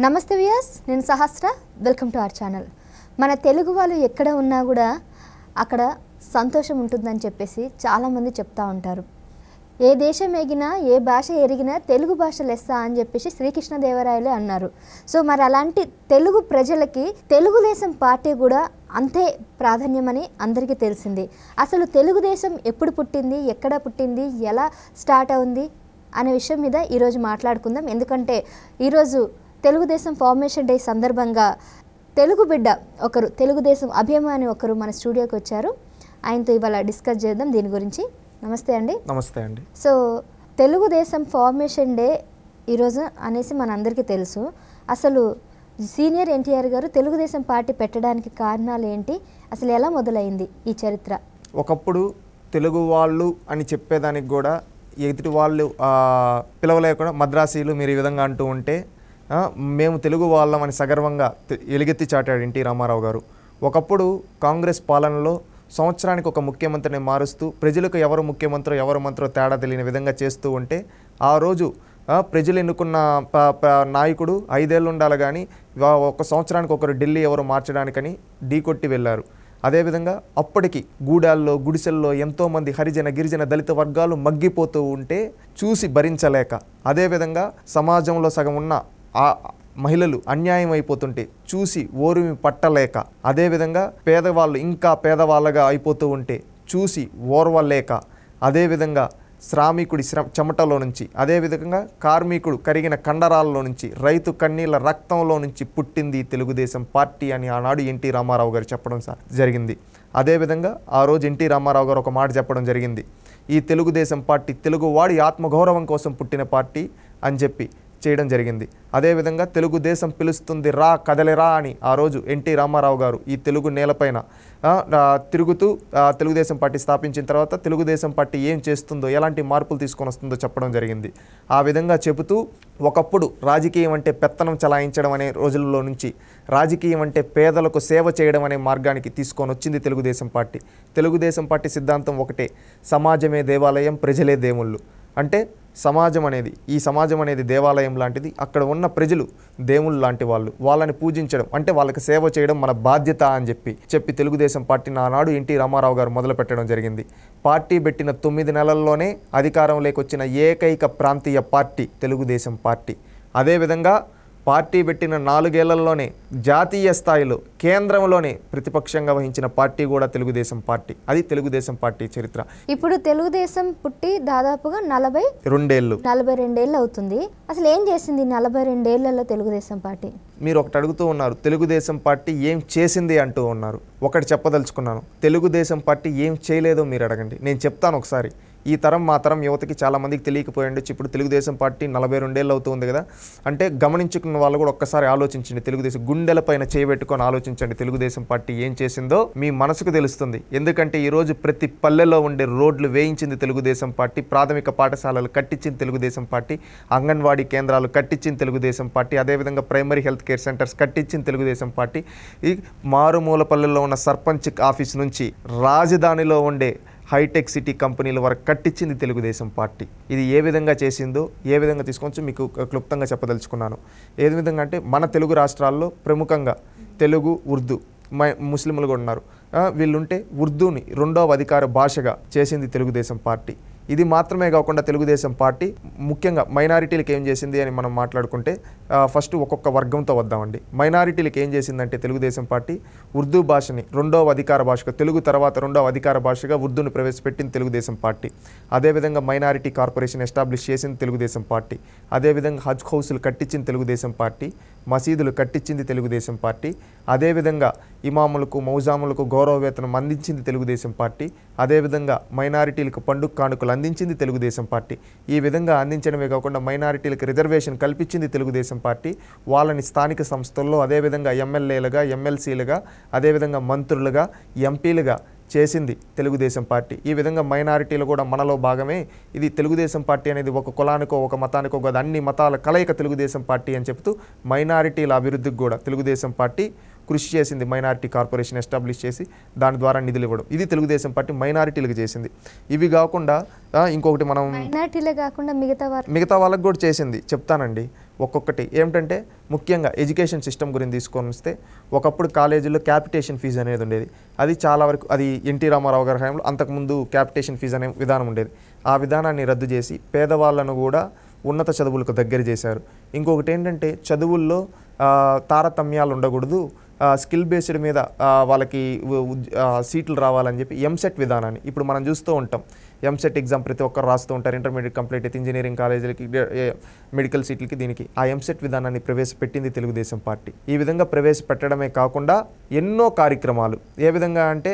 నమస్తే వ్యూయర్స్, నేను Sahasra. Welcome to our channel. మన తెలుగు వాళ్ళు ఎక్కడ ఉన్నా కూడా అక్కడ సంతోషం ఉంటుందని చెప్పేసి చాలామంది చెప్తా ఉంటారు. ఏ దేశం ఎగినా ఏ భాష ఎరిగినా తెలుగు భాష లెస్స అని చెప్పేసి శ్రీకృష్ణదేవరాయలే అన్నారు. సో మరి అలాంటి తెలుగు ప్రజలకి తెలుగుదేశం పార్టీ కూడా అంతే ప్రాధాన్యమని అందరికీ తెలిసింది. అసలు తెలుగుదేశం ఎప్పుడు పుట్టింది, ఎక్కడ పుట్టింది, ఎలా స్టార్ట్ అయింది అనే విషయం మీద ఈరోజు మాట్లాడుకుందాం. ఎందుకంటే ఈరోజు తెలుగుదేశం ఫార్మేషన్ డే సందర్భంగా తెలుగు బిడ్డ ఒకరు, తెలుగుదేశం అభిమాని ఒకరు మన స్టూడియోకి వచ్చారు. ఆయనతో ఇవాళ డిస్కస్ చేద్దాం దీని గురించి. నమస్తే అండి. నమస్తే అండి. సో తెలుగుదేశం ఫార్మేషన్ డే ఈరోజు అనేసి మనందరికీ తెలుసు. అసలు సీనియర్ ఎన్టీఆర్ గారు తెలుగుదేశం పార్టీ పెట్టడానికి కారణాలు ఏంటి, అసలు ఎలా మొదలైంది ఈ చరిత్ర? ఒకప్పుడు తెలుగు వాళ్ళు అని చెప్పేదానికి కూడా ఎదుటి వాళ్ళు పిలవలేకుండా మద్రాసీలు మీరు ఈ విధంగా అంటూ ఉంటే మేము తెలుగు వాళ్ళం అని సగర్వంగా ఎలుగెత్తి చాటాడు ఎన్టీ రామారావు గారు. ఒకప్పుడు కాంగ్రెస్ పాలనలో సంవత్సరానికి ఒక ముఖ్యమంత్రిని మారుస్తూ ప్రజలకు ఎవరు ముఖ్యమంత్రో ఎవరు మంత్రో తేడా తెలియని విధంగా చేస్తూ ఉంటే ఆ రోజు ప్రజలు ఎన్నుకున్న నాయకుడు 5 ఏళ్ళు ఉండాలి కానీ ఒక సంవత్సరానికి ఒకరు ఢిల్లీ ఎవరు మార్చడానికని ఢీకొట్టి వెళ్ళారు. అదేవిధంగా అప్పటికి గూడాల్లో గుడిసెల్లో ఎంతోమంది హరిజన గిరిజన దళిత వర్గాలు మగ్గిపోతూ ఉంటే చూసి భరించలేక, అదేవిధంగా సమాజంలో సగం ఉన్న మహిళలు అన్యాయం అయిపోతుంటే చూసి ఓరిమి పట్టలేక, అదేవిధంగా పేదవాళ్ళు ఇంకా పేదవాళ్ళగా అయిపోతూ ఉంటే చూసి ఓర్వలేక, అదేవిధంగా శ్రామికుడి చెమటలో నుంచి, అదేవిధంగా కార్మికుడు కరిగిన కండరాల్లో నుంచి, రైతు కన్నీళ్ళ రక్తంలో నుంచి పుట్టింది తెలుగుదేశం పార్టీ అని ఆనాడు ఎన్టీ రామారావు గారు చెప్పడం జరిగింది. అదేవిధంగా ఆ రోజు ఎన్టీ రామారావు గారు ఒక మాట చెప్పడం జరిగింది, ఈ తెలుగుదేశం పార్టీ తెలుగువాడి ఆత్మగౌరవం కోసం పుట్టిన పార్టీ అని చెప్పి చేయడం జరిగింది. అదేవిధంగా తెలుగుదేశం పిలుస్తుంది రా కదలిరా అని ఆ రోజు ఎన్టీ రామారావు గారు ఈ తెలుగు నేలపైన తిరుగుతూ తెలుగుదేశం పార్టీ స్థాపించిన తర్వాత తెలుగుదేశం పార్టీ ఏం చేస్తుందో, ఎలాంటి మార్పులు తీసుకొని వస్తుందో చెప్పడం జరిగింది. ఆ విధంగా చెబుతూ ఒకప్పుడు రాజకీయం అంటే పెత్తనం చలాయించడం అనే రోజుల్లో నుంచి రాజకీయం అంటే పేదలకు సేవ చేయడం అనే మార్గానికి తీసుకొని వచ్చింది తెలుగుదేశం పార్టీ. తెలుగుదేశం పార్టీ సిద్ధాంతం ఒకటే, సమాజమే దేవాలయం, ప్రజలే దేవుళ్ళు. అంటే సమాజం అనేది, ఈ సమాజం అనేది దేవాలయం లాంటిది. అక్కడ ఉన్న ప్రజలు దేవుళ్ళు లాంటి వాళ్ళు. వాళ్ళని పూజించడం అంటే వాళ్ళకి సేవ చేయడం మన బాధ్యత అని చెప్పి తెలుగుదేశం పార్టీని ఆనాడు ఎన్టీ రామారావు గారు మొదలు పెట్టడం జరిగింది. పార్టీ పెట్టిన 9 నెలల్లోనే అధికారంలోకి వచ్చిన ఏకైక ప్రాంతీయ పార్టీ తెలుగుదేశం పార్టీ. అదేవిధంగా పార్టీ పెట్టిన 4 ఏళ్లలోనే జాతీయ స్థాయిలో కేంద్రంలోనే ప్రతిపక్షంగా వహించిన పార్టీ కూడా తెలుగుదేశం పార్టీ. అది తెలుగుదేశం పార్టీ చరిత్ర. ఇప్పుడు తెలుగుదేశం పుట్టి దాదాపుగా 42 ఏళ్ళు అవుతుంది. అసలు ఏం చేసింది 42 ఏళ్లలో తెలుగుదేశం పార్టీ? మీరు ఒకటి అడుగుతూ ఉన్నారు, తెలుగుదేశం పార్టీ ఏం చేసింది అంటూ ఉన్నారు. ఒకటి చెప్పదలుచుకున్నాను, తెలుగుదేశం పార్టీ ఏం చేయలేదో మీరు అడగండి, నేను చెప్తాను ఒకసారి. ఈ తరం మా తరం యువతకి చాలామందికి తెలియకపోయింది. ఇప్పుడు తెలుగుదేశం పార్టీ 42 ఏళ్ళు అవుతుంది కదా అంటే గమనించుకున్న వాళ్ళు కూడా ఒక్కసారి ఆలోచించండి. తెలుగుదేశం గుండెలపైన చేయబెట్టుకొని ఆలోచించండి, తెలుగుదేశం పార్టీ ఏం చేసిందో మీ మనసుకు తెలుస్తుంది. ఎందుకంటే ఈరోజు ప్రతి పల్లెలో ఉండే రోడ్లు వేయించింది తెలుగుదేశం పార్టీ, ప్రాథమిక పాఠశాలలు కట్టించింది తెలుగుదేశం పార్టీ, అంగన్వాడీ కేంద్రాలు కట్టించింది తెలుగుదేశం పార్టీ, అదేవిధంగా ప్రైమరీ హెల్త్ కేర్ సెంటర్స్ కట్టించింది తెలుగుదేశం పార్టీ. ఈ మారుమూల పల్లెల్లో ఉన్న సర్పంచ్ ఆఫీస్ నుంచి రాజధానిలో ఉండే హైటెక్ సిటీ కంపెనీల వరకు కట్టించింది తెలుగుదేశం పార్టీ. ఇది ఏ విధంగా చేసిందో, ఏ విధంగా తీసుకొచ్చి మీకు క్లుప్తంగా చెప్పదలుచుకున్నాను. ఏ విధంగా అంటే మన తెలుగు రాష్ట్రాల్లో ప్రముఖంగా తెలుగు, ఉర్దూ, ముస్లింలు కూడా ఉన్నారు. వీళ్ళుంటే ఉర్దూని 2వ అధికార భాషగా చేసింది తెలుగుదేశం పార్టీ. ఇది మాత్రమే కాకుండా తెలుగుదేశం పార్టీ ముఖ్యంగా మైనారిటీలకు ఏం చేసింది అని మనం మాట్లాడుకుంటే ఫస్ట్ ఒక్కొక్క వర్గంతో వద్దామండి. మైనారిటీలకు ఏం చేసిందంటే తెలుగుదేశం పార్టీ ఉర్దూ భాషని 2వ అధికార భాషగా, తెలుగు తర్వాత 2వ అధికార భాషగా ఉర్దూని ప్రవేశపెట్టింది తెలుగుదేశం పార్టీ. అదేవిధంగా మైనారిటీ కార్పొరేషన్ ఎస్టాబ్లిష్ చేసింది తెలుగుదేశం పార్టీ. అదేవిధంగా హజ్ హౌసులు కట్టించింది తెలుగుదేశం పార్టీ, మసీదులు కట్టించింది తెలుగుదేశం పార్టీ. అదేవిధంగా ఇమాములకు మౌజాములకు గౌరవ వేతనం అందించింది తెలుగుదేశం పార్టీ. అదేవిధంగా మైనారిటీలకు పండుగ కానుకలు అందించింది తెలుగుదేశం పార్టీ. ఈ విధంగా అందించడమే కాకుండా మైనారిటీలకు రిజర్వేషన్ కల్పించింది తెలుగుదేశం పార్టీ. వాళ్ళని స్థానిక సంస్థల్లో అదేవిధంగా ఎమ్మెల్యేలుగా, ఎమ్మెల్సీలుగా, అదేవిధంగా మంత్రులుగా, ఎంపీలుగా చేసింది తెలుగుదేశం పార్టీ. ఈ విధంగా మైనారిటీలు కూడా మనలో భాగమే. ఇది తెలుగుదేశం పార్టీ అనేది ఒక కులానికో ఒక మతానికో కాదు, అన్ని మతాల కలయిక తెలుగుదేశం పార్టీ అని చెప్తూ మైనారిటీల అభివృద్ధికి కూడా తెలుగుదేశం పార్టీ కృషి చేసింది. మైనారిటీ కార్పొరేషన్ ఎస్టాబ్లిష్ చేసి దాని ద్వారా నిధులు ఇవ్వడం, ఇది తెలుగుదేశం పార్టీ మైనారిటీలకు చేసింది. ఇవి కాకుండా ఇంకొకటి మనం మైనారిటీలే కాకుండా మిగతా వాళ్ళకి కూడా చేసింది, చెప్తానండి ఒక్కొక్కటి. ఏమిటంటే ముఖ్యంగా ఎడ్యుకేషన్ సిస్టమ్ గురించి తీసుకొని వస్తే, ఒకప్పుడు కాలేజీల్లో క్యాపిటేషన్ ఫీజు అనేది ఉండేది. అది చాలా వరకు అది ఎన్టీ రామారావు గారి హయాంలో, అంతకుముందు క్యాపిటేషన్ ఫీజు అనే విధానం ఉండేది. ఆ విధానాన్ని రద్దు చేసి పేదవాళ్ళను కూడా ఉన్నత చదువులకు దగ్గర చేశారు. ఇంకొకటి ఏంటంటే చదువుల్లో తారతమ్యాలు ఉండకూడదు, స్కిల్ బేస్డ్ మీద వాళ్ళకి సీట్లు రావాలని చెప్పి ఎంసెట్ విధానాన్ని ఇప్పుడు మనం చూస్తూ ఉంటాం. ఎంసెట్ ఎగ్జామ్ ప్రతి ఒక్కరు రాస్తూ ఉంటారు. ఇంటర్మీడియట్ కంప్లీట్ అయితే ఇంజనీరింగ్ కాలేజీలకి, మెడికల్ సీట్లకి, దీనికి ఆ ఎంసెట్ విధానాన్ని ప్రవేశపెట్టింది తెలుగుదేశం పార్టీ. ఈ విధంగా ప్రవేశపెట్టడమే కాకుండా ఎన్నో కార్యక్రమాలు, ఏ విధంగా అంటే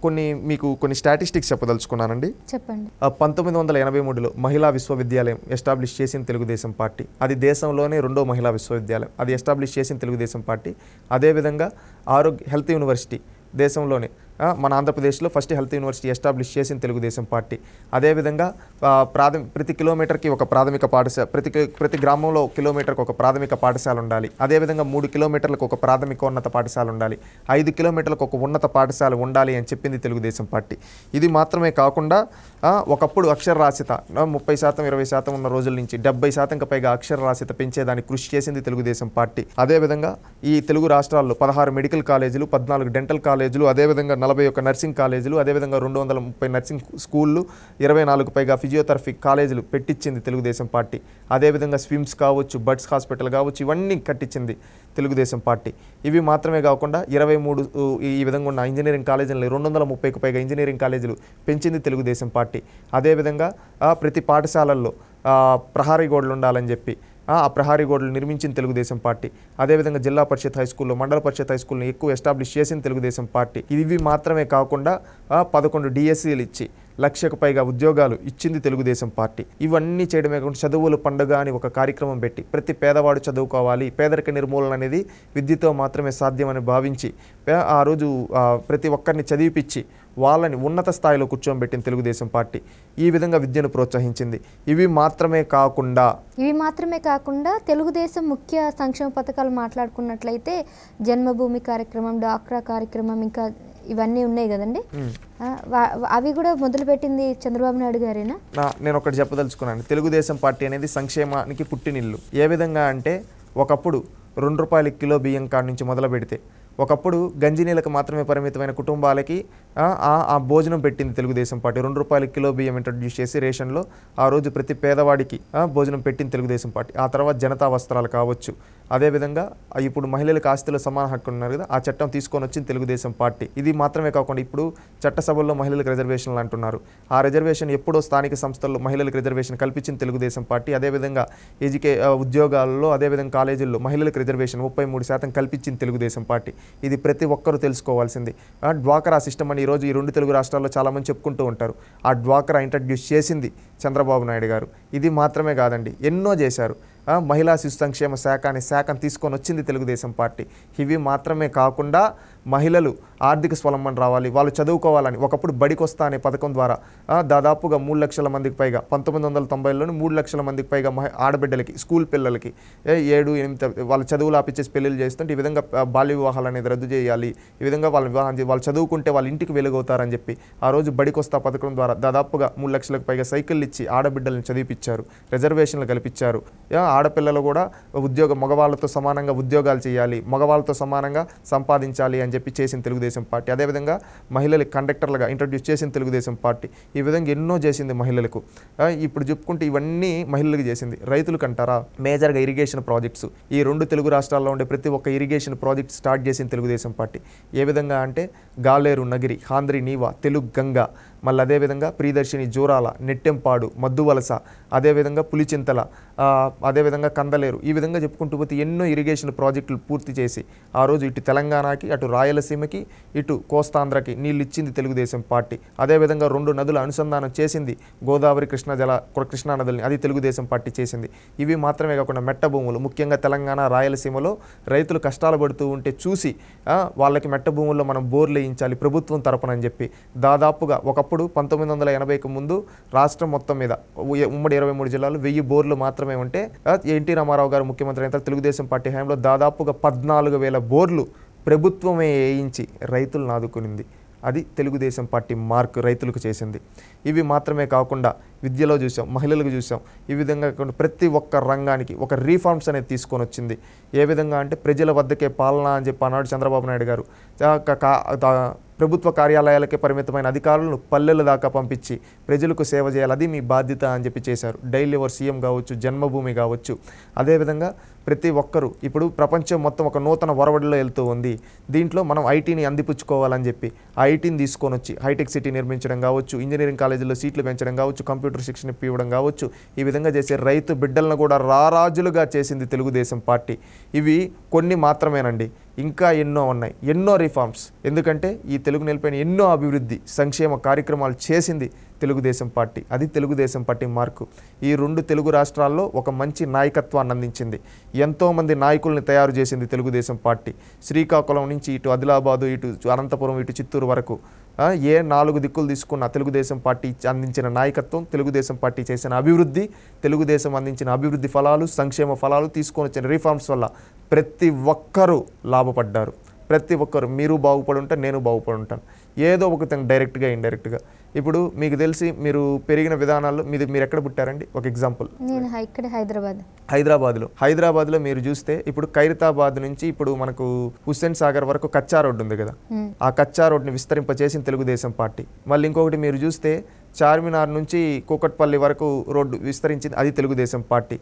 కొన్ని స్టాటిస్టిక్స్ చెప్పదలుచుకున్నానండి. చెప్పండి. 1983లో మహిళా విశ్వవిద్యాలయం ఎస్టాబ్లిష్ చేసిన తెలుగుదేశం పార్టీ. అది దేశంలోనే 2వ మహిళా విశ్వవిద్యాలయం, అది ఎస్టాబ్లిష్ చేసిన తెలుగుదేశం పార్టీ. అదేవిధంగా హెల్త్ యూనివర్సిటీ దేశంలోనే మన ఆంధ్రప్రదేశ్లో ఫస్ట్ హెల్త్ యూనివర్సిటీ ఎస్టాబ్లిష్ చేసిన తెలుగుదేశం పార్టీ. అదేవిధంగా ప్రతి కిలోమీటర్కి ఒక ప్రాథమిక పాఠశాల, ప్రతి గ్రామంలో కిలోమీటర్కి ఒక ప్రాథమిక పాఠశాల ఉండాలి. అదేవిధంగా 3 కిలోమీటర్లకు ఒక ప్రాథమికోన్నత పాఠశాల ఉండాలి, 5 కిలోమీటర్లకు ఒక ఉన్నత పాఠశాల ఉండాలి అని చెప్పింది తెలుగుదేశం పార్టీ. ఇది మాత్రమే కాకుండా ఒకప్పుడు అక్షరరాస్యత 30%, 20% ఉన్న రోజుల నుంచి 70%కి పైగా అక్షరరాస్యత పెంచేదానికి కృషి చేసింది తెలుగుదేశం పార్టీ. అదేవిధంగా ఈ తెలుగు రాష్ట్రాల్లో 16 మెడికల్ కాలేజీలు, 14 డెంటల్ కాలేజీలు, అదేవిధంగా 41 నర్సింగ్ కాలేజీలు, అదేవిధంగా 230 నర్సింగ్ స్కూళ్ళు, 24 పైగా ఫిజియోథెరపీ కాలేజీలు పెట్టించింది తెలుగుదేశం పార్టీ. అదేవిధంగా స్విమ్స్ కావచ్చు, బర్డ్స్ హాస్పిటల్ కావచ్చు, ఇవన్నీ కట్టించింది తెలుగుదేశం పార్టీ. ఇవి మాత్రమే కాకుండా 23 ఈ విధంగా ఉన్న ఇంజనీరింగ్ కాలేజీలు, 230కు పైగా ఇంజనీరింగ్ కాలేజీలు పెంచింది తెలుగుదేశం పార్టీ. అదేవిధంగా ప్రతి పాఠశాలల్లో ప్రహారీ గోడలు ఉండాలని చెప్పి ఆ ప్రహారీ గోడలు నిర్మించిన తెలుగుదేశం పార్టీ. అదేవిధంగా జిల్లా పరిషత్ హై స్కూల్లో, మండల పరిషత్ హై స్కూల్ని ఎక్కువ ఎస్టాబ్లిష్ చేసిన తెలుగుదేశం పార్టీ. ఇవి మాత్రమే కాకుండా 11 డిఎస్సీలు ఇచ్చి 1,00,000కు పైగా ఉద్యోగాలు ఇచ్చింది తెలుగుదేశం పార్టీ. ఇవన్నీ చేయడమే కాకుండా చదువుల పండుగ అని ఒక కార్యక్రమం పెట్టి ప్రతి పేదవాడు చదువుకోవాలి, పేదరిక నిర్మూలన అనేది విద్యతో మాత్రమే సాధ్యమని భావించి ఆ రోజు ప్రతి ఒక్కరిని చదివిపించి వాళ్ళని ఉన్నత స్థాయిలో కూర్చోబెట్టిన తెలుగుదేశం పార్టీ. ఈ విధంగా విద్యను ప్రోత్సహించింది. ఇవి మాత్రమే కాకుండా తెలుగుదేశం ముఖ్య సంక్షేమ పథకాలు మాట్లాడుకున్నట్లయితే జన్మభూమి కార్యక్రమం, డాక్రా కార్యక్రమం, ఇంకా ఇవన్నీ ఉన్నాయి కదండి. అవి కూడా మొదలుపెట్టింది చంద్రబాబు నాయుడు గారేనా? నేను ఒకటి చెప్పదలుచుకున్నాను. తెలుగుదేశం పార్టీ అనేది సంక్షేమానికి పుట్టినిల్లు. ఏ విధంగా అంటే ఒకప్పుడు ₹2 కిలో బియ్యం కాడ నుంచి మొదలు పెడితే, ఒకప్పుడు గంజినీలకు మాత్రమే పరిమితమైన కుటుంబాలకి ఆ భోజనం పెట్టింది తెలుగుదేశం పార్టీ. ₹2 కిలో బియ్యం ఇంట్రడ్యూస్ చేసి రేషన్లో ఆ రోజు ప్రతి పేదవాడికి భోజనం పెట్టింది తెలుగుదేశం పార్టీ. ఆ తర్వాత జనతా వస్త్రాలు కావచ్చు, అదేవిధంగా ఇప్పుడు మహిళలకు ఆస్తిలో సమాన హక్కు ఉన్నారు కదా, ఆ చట్టం తీసుకొని వచ్చింది తెలుగుదేశం పార్టీ. ఇది మాత్రమే కాకుండా ఇప్పుడు చట్టసభల్లో మహిళలకు రిజర్వేషన్లు అంటున్నారు. ఆ రిజర్వేషన్ ఎప్పుడో స్థానిక సంస్థల్లో మహిళలకు రిజర్వేషన్ కల్పించింది తెలుగుదేశం పార్టీ. అదేవిధంగా ఉద్యోగాల్లో, అదేవిధంగా కాలేజీల్లో మహిళలకు రిజర్వేషన్ 33% కల్పించింది తెలుగుదేశం పార్టీ. ఇది ప్రతి ఒక్కరూ తెలుసుకోవాల్సింది. డ్వాక్రా సిస్టమ్ అని ఈరోజు ఈ 2 తెలుగు రాష్ట్రాల్లో చాలామంది చెప్పుకుంటూ ఉంటారు. ఆ డ్వాక్రా ఇంట్రడ్యూస్ చేసింది చంద్రబాబు నాయుడు గారు. ఇది మాత్రమే కాదండి, ఎన్నో చేశారు. మహిళా శిశు సంక్షేమ శాఖను తీసుకొని వచ్చింది తెలుగుదేశం పార్టీ. ఇవి మాత్రమే కాకుండా మహిళలు ఆర్థిక స్వలంబన రావాలి, వాళ్ళు చదువుకోవాలని ఒకప్పుడు బడికి వస్తా అనే పథకం ద్వారా దాదాపుగా 3 లక్షల మందికి పైగా 1990లోనే 3 లక్షల మందికి పైగా ఆడబిడ్డలకి, స్కూల్ పిల్లలకి 7, 8 వాళ్ళ చదువులు ఆపిచ్చేసి పెళ్ళిళ్ళు చేస్తుంటే ఈ విధంగా బాల్య వివాహాలు అనేది రద్దు చేయాలి, ఈ విధంగా వాళ్ళు చదువుకుంటే వాళ్ళ ఇంటికి వెలుగవుతారని చెప్పి ఆ రోజు బడికి వస్తా పథకం ద్వారా దాదాపుగా 3 లక్షలకు పైగా సైకిళ్ళు ఇచ్చి ఆడబిడ్డలను చదివిపించారు, రిజర్వేషన్లు కల్పించారు. ఆడపిల్లలు కూడా మగవాళ్ళతో సమానంగా ఉద్యోగాలు చేయాలి, మగవాళ్ళతో సమానంగా సంపాదించాలి అని చెప్పి చేసిన తెలుగుదేశం పార్టీ. అదేవిధంగా మహిళలకు కండక్టర్లుగా ఇంట్రడ్యూస్ చేసిన తెలుగుదేశం పార్టీ. ఈ విధంగా ఎన్నో చేసింది మహిళలకు. ఇప్పుడు చెప్పుకుంటే ఇవన్నీ మహిళలకు చేసింది. రైతులకు అంటారా, మేజర్గా ఇరిగేషన్ ప్రాజెక్ట్స్, ఈ 2 తెలుగు రాష్ట్రాల్లో ఉండే ప్రతి ఒక్క ఇరిగేషన్ ప్రాజెక్ట్ స్టార్ట్ చేసిన తెలుగుదేశం పార్టీ. ఏ విధంగా అంటే గాలేరు నగిరి, హాంద్రి నీవా, తెలుగు గంగా, మళ్ళీ అదేవిధంగా ప్రియదర్శిని జోరాల, నెట్టెంపాడు, మద్దువలస, అదేవిధంగా పులిచింతల, అదేవిధంగా కందలేరు, ఈ విధంగా చెప్పుకుంటూ పోతే ఎన్నో ఇరిగేషన్ ప్రాజెక్టులు పూర్తి చేసి ఆ రోజు ఇటు తెలంగాణకి, అటు రాయలసీమకి, ఇటు కోస్తాంధ్రకి నీళ్ళు ఇచ్చింది తెలుగుదేశం పార్టీ. అదేవిధంగా 2 నదుల అనుసంధానం చేసింది, గోదావరి కృష్ణా నదుల్ని, అది తెలుగుదేశం పార్టీ చేసింది. ఇవి మాత్రమే కాకుండా మెట్ట భూములు, ముఖ్యంగా తెలంగాణ, రాయలసీమలో రైతులు కష్టాలు పడుతూ ఉంటే చూసి వాళ్ళకి మెట్ట భూముల్లో మనం బోర్లు వేయించాలి ప్రభుత్వం తరపునని చెప్పి దాదాపుగా ఒకప్పుడు 1980కు ముందు రాష్ట్రం మొత్తం మీద ఉమ్మడి 23 జిల్లాలు 1000 బోర్లు మాత్రమే ఉంటే ఎన్టీ రామారావు గారు ముఖ్యమంత్రి అయిన తెలుగుదేశం పార్టీ హయాంలో దాదాపుగా 14,000 బోర్లు ప్రభుత్వమే వేయించి రైతులను ఆదుకునింది. అది తెలుగుదేశం పార్టీ మార్క్ రైతులకు చేసింది. ఇవి మాత్రమే కాకుండా విద్యలో చూసాం, మహిళలకు చూసాం. ఈ విధంగా ప్రతి ఒక్క రంగానికి ఒక రీఫార్మ్స్ అనేది తీసుకొని వచ్చింది. ఏ విధంగా అంటే ప్రజల వద్దకే పాలన అని చెప్పి అన్నాడు చంద్రబాబు నాయుడు గారు. ప్రభుత్వ కార్యాలయాలకే పరిమితమైన అధికారులను పల్లెల దాకా పంపించి ప్రజలకు సేవ చేయాలి, అది మీ బాధ్యత అని చెప్పి చేశారు. డైలీ ఎవర్ సీఎం కావచ్చు, జన్మభూమి కావచ్చు. అదేవిధంగా ప్రతి ఒక్కరూ ఇప్పుడు ప్రపంచం మొత్తం ఒక నూతన ఒరవడిలో వెళ్తూ ఉంది. దీంట్లో మనం ఐటీని అందిపుచ్చుకోవాలని చెప్పి ఆ ఐటీని తీసుకొని వచ్చి హైటెక్ సిటీ నిర్మించడం కావచ్చు, ఇంజనీరింగ్ కాలేజీల్లో సీట్లు పెంచడం కావచ్చు, కంప్యూటర్ శిక్షణ ఇవ్వడం కావచ్చు. ఈ విధంగా చేసే రైతు బిడ్డలను కూడా రారాజులుగా చేసింది తెలుగుదేశం పార్టీ. ఇవి కొన్ని మాత్రమేనండి, ఇంకా ఎన్నో ఉన్నాయి, ఎన్నో రిఫార్మ్స్. ఎందుకంటే ఈ తెలుగు నేలపైన ఎన్నో అభివృద్ధి సంక్షేమ కార్యక్రమాలు చేసింది తెలుగుదేశం పార్టీ. అది తెలుగుదేశం పార్టీ మార్కు. ఈ 2 తెలుగు రాష్ట్రాల్లో ఒక మంచి నాయకత్వాన్ని అందించింది. ఎంతోమంది నాయకుల్ని తయారు చేసింది తెలుగుదేశం పార్టీ. శ్రీకాకుళం నుంచి ఇటు ఆదిలాబాదు, ఇటు అనంతపురం, ఇటు చిత్తూరు వరకు ఏ 4 దిక్కులు తీసుకున్న తెలుగుదేశం పార్టీ అందించిన నాయకత్వం, తెలుగుదేశం పార్టీ చేసిన అభివృద్ధి, తెలుగుదేశం అందించిన అభివృద్ధి ఫలాలు, సంక్షేమ ఫలాలు, తీసుకొని వచ్చిన రిఫార్మ్స్ వల్ల ప్రతి ఒక్కరూ లాభపడ్డారు. ప్రతి ఒక్కరు, మీరు బాగుపడి ఉంటారు, నేను బాగుపడి ఉంటాను, ఏదో ఒక డైరెక్ట్గా ఇండైరెక్ట్గా. ఇప్పుడు మీకు తెలిసి మీరు పెరిగిన విధానాల్లో మీరు ఎక్కడ పుట్టారండి? ఒక ఎగ్జాంపుల్, నేను ఇక్కడ హైదరాబాద్లో మీరు చూస్తే ఇప్పుడు ఖైరతాబాద్ నుంచి ఇప్పుడు మనకు హుస్సేన్ సాగర్ వరకు కచ్చా రోడ్డు ఉంది కదా, ఆ కచ్చా రోడ్డుని విస్తరింపచేసిన తెలుగుదేశం పార్టీ. మళ్ళీ ఇంకొకటి మీరు చూస్తే చార్మినార్ నుంచి కూకట్పల్లి వరకు రోడ్డు విస్తరించింది, అది తెలుగుదేశం పార్టీ.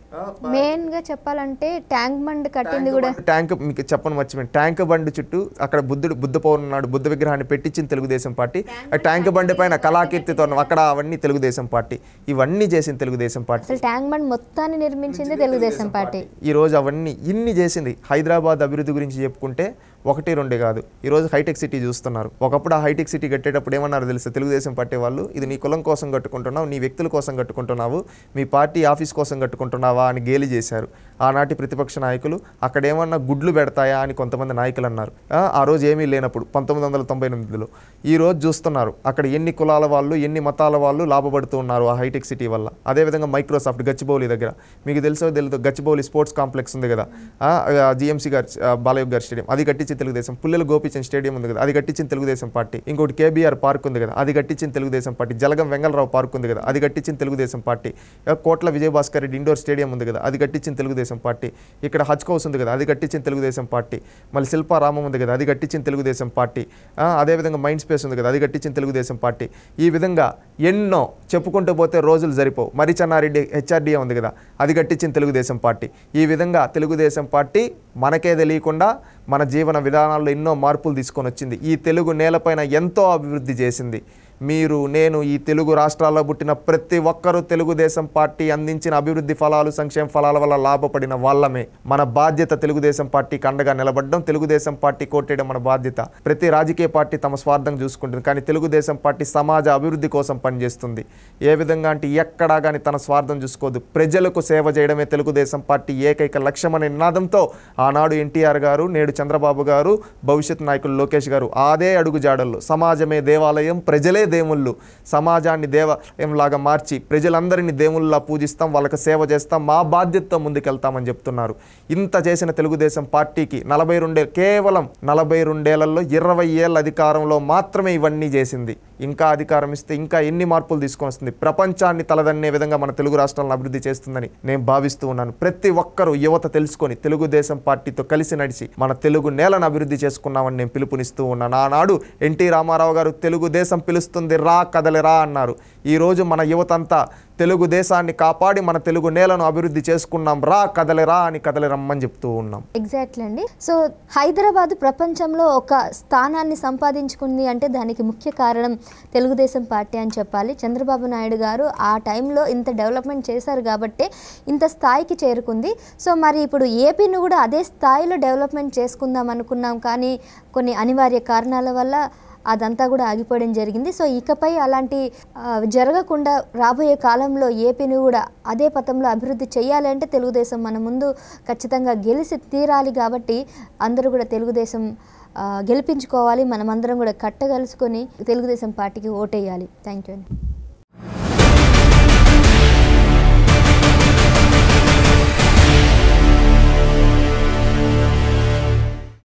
మెయిన్ గా చెప్పాలంటే ట్యాంక్ బండ్ కట్టింది కూడా. ట్యాంక్ మీకు చెప్పను మర్చిపోయింది, ట్యాంక్ బండ్ చుట్టూ అక్కడ బుద్ధ పౌర్ణమి నాడు బుద్ధ విగ్రహాన్ని పెట్టించింది తెలుగుదేశం పార్టీ. ఆ ట్యాంక్ బండ్ పైన కళాకీర్తితో అక్కడ అవన్నీ తెలుగుదేశం పార్టీ. ఇవన్నీ చేసింది తెలుగుదేశం పార్టీ. అసలు ట్యాంక్ బండ్ మొత్తాన్ని నిర్మించింది తెలుగుదేశం పార్టీ. ఈ రోజు అవన్నీ ఇన్ని చేసింది. హైదరాబాద్ అభివృద్ధి గురించి చెప్పుకుంటే 1-2 కాదు. ఈరోజు హైటెక్ సిటీ చూస్తున్నారు. ఒకప్పుడు ఆ హైటెక్ సిటీ కట్టేటప్పుడు ఏమన్నారు తెలుసా తెలుగుదేశం పార్టీ వాళ్ళు? ఇది నీ కులం కోసం కట్టుకుంటున్నావు, నీ వ్యక్తుల కోసం కట్టుకుంటున్నావు, మీ పార్టీ ఆఫీస్ కోసం కట్టుకుంటున్నావా అని గేలి చేశారు ఆనాటి ప్రతిపక్ష నాయకులు. అక్కడ ఏమన్నా గుడ్లు పెడతాయా అని కొంతమంది నాయకులు అన్నారు. ఆ రోజు ఏమీ లేనప్పుడు 1998లో. ఈ రోజు చూస్తున్నారు అక్కడ ఎన్ని కులాల వాళ్ళు, ఎన్ని మతాల వాళ్ళు లాభపడుతూ ఉన్నారు ఆ హైటెక్ సిటీ వల్ల. అదేవిధంగా మైక్రోసాఫ్ట్ గచ్చిబౌలి దగ్గర మీకు తెలుసో తెలియదు, గచ్చిబౌలి స్పోర్ట్స్ కాంప్లెక్స్ ఉంది కదా, జిఎంసీ గారు బాలయ్య గారి స్టేడియం, అది కట్టించింది తెలుగుదేశం. పుల్లెల గోపీచంద్ స్టేడియం ఉంది కదా, అది కట్టించింది తెలుగుదేశం పార్టీ. ఇంకోటి కేబీఆర్ పార్క్ ఉంది కదా, అది కట్టించింది తెలుగుదేశం పార్టీ. జలగం వెంగళరావు పార్క్ ఉంది కదా, అది కట్టించింది తెలుగుదేశం పార్టీ. కోట్ల విజయభాస్కర్ రెడ్డి ఇండోర్ స్టేడియం ఉంది కదా, అది కట్టించింది తెలుగుదేశం పార్టీ. ఇక్కడ హజ్ హౌస్ ఉంది కదా, అది కట్టించింది తెలుగుదేశం పార్టీ. మళ్ళీ శిల్పారామం ఉంది కదా, అది కట్టించింది తెలుగుదేశం పార్టీ. అదేవిధంగా మైండ్ స్పేస్ ఉంది కదా, అది కట్టించింది తెలుగుదేశం పార్టీ. ఈ విధంగా ఎన్నో చెప్పుకుంటూ పోతే రోజులు సరిపోవు. మరి చెన్నారెడ్డి హెచ్ఆర్డీఏ ఉంది కదా, అది కట్టించింది తెలుగుదేశం పార్టీ. ఈ విధంగా తెలుగుదేశం పార్టీ మనకే తెలియకుండా మన జీవన విధానాల్లో ఎన్నో మార్పులు తీసుకొని వచ్చింది. ఈ తెలుగు నేలపైన ఎంతో అభివృద్ధి చేసింది. మీరు, నేను, ఈ తెలుగు రాష్ట్రాల్లో పుట్టిన ప్రతి ఒక్కరూ తెలుగుదేశం పార్టీ అందించిన అభివృద్ధి ఫలాలు, సంక్షేమ ఫలాల వల్ల లాభపడిన వాళ్ళమే. మన బాధ్యత తెలుగుదేశం పార్టీకి అండగా నిలబడడం, తెలుగుదేశం పార్టీ కోటేయడం మన బాధ్యత. ప్రతి రాజకీయ పార్టీ తమ స్వార్థం చూసుకుంటుంది, కానీ తెలుగుదేశం పార్టీ సమాజ అభివృద్ధి కోసం పనిచేస్తుంది. ఏ విధంగా అంటే ఎక్కడా కానీ తన స్వార్థం చూసుకోదు, ప్రజలకు సేవ చేయడమే తెలుగుదేశం పార్టీ ఏకైక లక్ష్యం అనే నినాదంతో ఆనాడు ఎన్టీఆర్ గారు, నేడు చంద్రబాబు గారు, భవిష్యత్ నాయకులు లోకేష్ గారు అదే అడుగుజాడల్లో సమాజమే దేవాలయం, ప్రజలే దేవుళ్ళు, సమాజాన్ని దేవాలయంలాగా మార్చి ప్రజలందరినీ దేవుళ్ళలా పూజిస్తాం, వాళ్ళకి సేవ చేస్తాం, మా బాధ్యతతో ముందుకెళ్తామని చెప్తున్నారు. ఇంత చేసిన తెలుగుదేశం పార్టీకి కేవలం 42 ఏళ్లలో 20 ఏళ్ళ అధికారంలో మాత్రమే ఇవన్నీ చేసింది. ఇంకా అధికారం ఇస్తే ఇంకా ఎన్ని మార్పులు తీసుకొని వస్తుంది, ప్రపంచాన్ని తలదన్నే విధంగా మన తెలుగు రాష్ట్రాలను అభివృద్ధి చేస్తుందని నేను భావిస్తూ ఉన్నాను. ప్రతి ఒక్కరూ యువత తెలుసుకొని తెలుగుదేశం పార్టీతో కలిసి నడిచి మన తెలుగు నేలను అభివృద్ధి చేసుకున్నామని నేను పిలుపునిస్తూ ఉన్నాను. ఆనాడు ఎన్టీ రామారావు గారు తెలుగుదేశం పిలుస్తుంది, రా కదలిరా అన్నారు. ఈరోజు మన యువతంతా తెలుగుదేశాన్ని కాపాడి మన తెలుగు నేలను అభివృద్ధి చేసుకున్నాం, రా కదలిరా అని కదలిరమ్మని చెప్తూ ఉన్నాం. ఎగ్జాక్ట్లీ అండి. సో హైదరాబాద్ ప్రపంచంలో ఒక స్థానాన్ని సంపాదించుకుంది అంటే దానికి ముఖ్య కారణం తెలుగుదేశం పార్టీ అని చెప్పాలి. చంద్రబాబు నాయుడు గారు ఆ టైంలో ఇంత డెవలప్మెంట్ చేశారు కాబట్టి ఇంత స్థాయికి చేరుకుంది. సో మరి ఇప్పుడు ఏపీని కూడా అదే స్థాయిలో డెవలప్మెంట్ చేసుకుందాం అనుకున్నాం, కానీ కొన్ని అనివార్య కారణాల వల్ల అదంతా కూడా ఆగిపోవడం జరిగింది. సో ఇకపై అలాంటి జరగకుండా రాబోయే కాలంలో ఏపీని కూడా అదే పథంలో అభివృద్ధి చేయాలంటే తెలుగుదేశం మన ముందు ఖచ్చితంగా గెలిచి తీరాలి. కాబట్టి అందరూ కూడా తెలుగుదేశం గెలిపించుకోవాలి. మనమందరం కూడా కట్టగలుసుకొని తెలుగుదేశం పార్టీకి ఓటేయాలి. Thank you.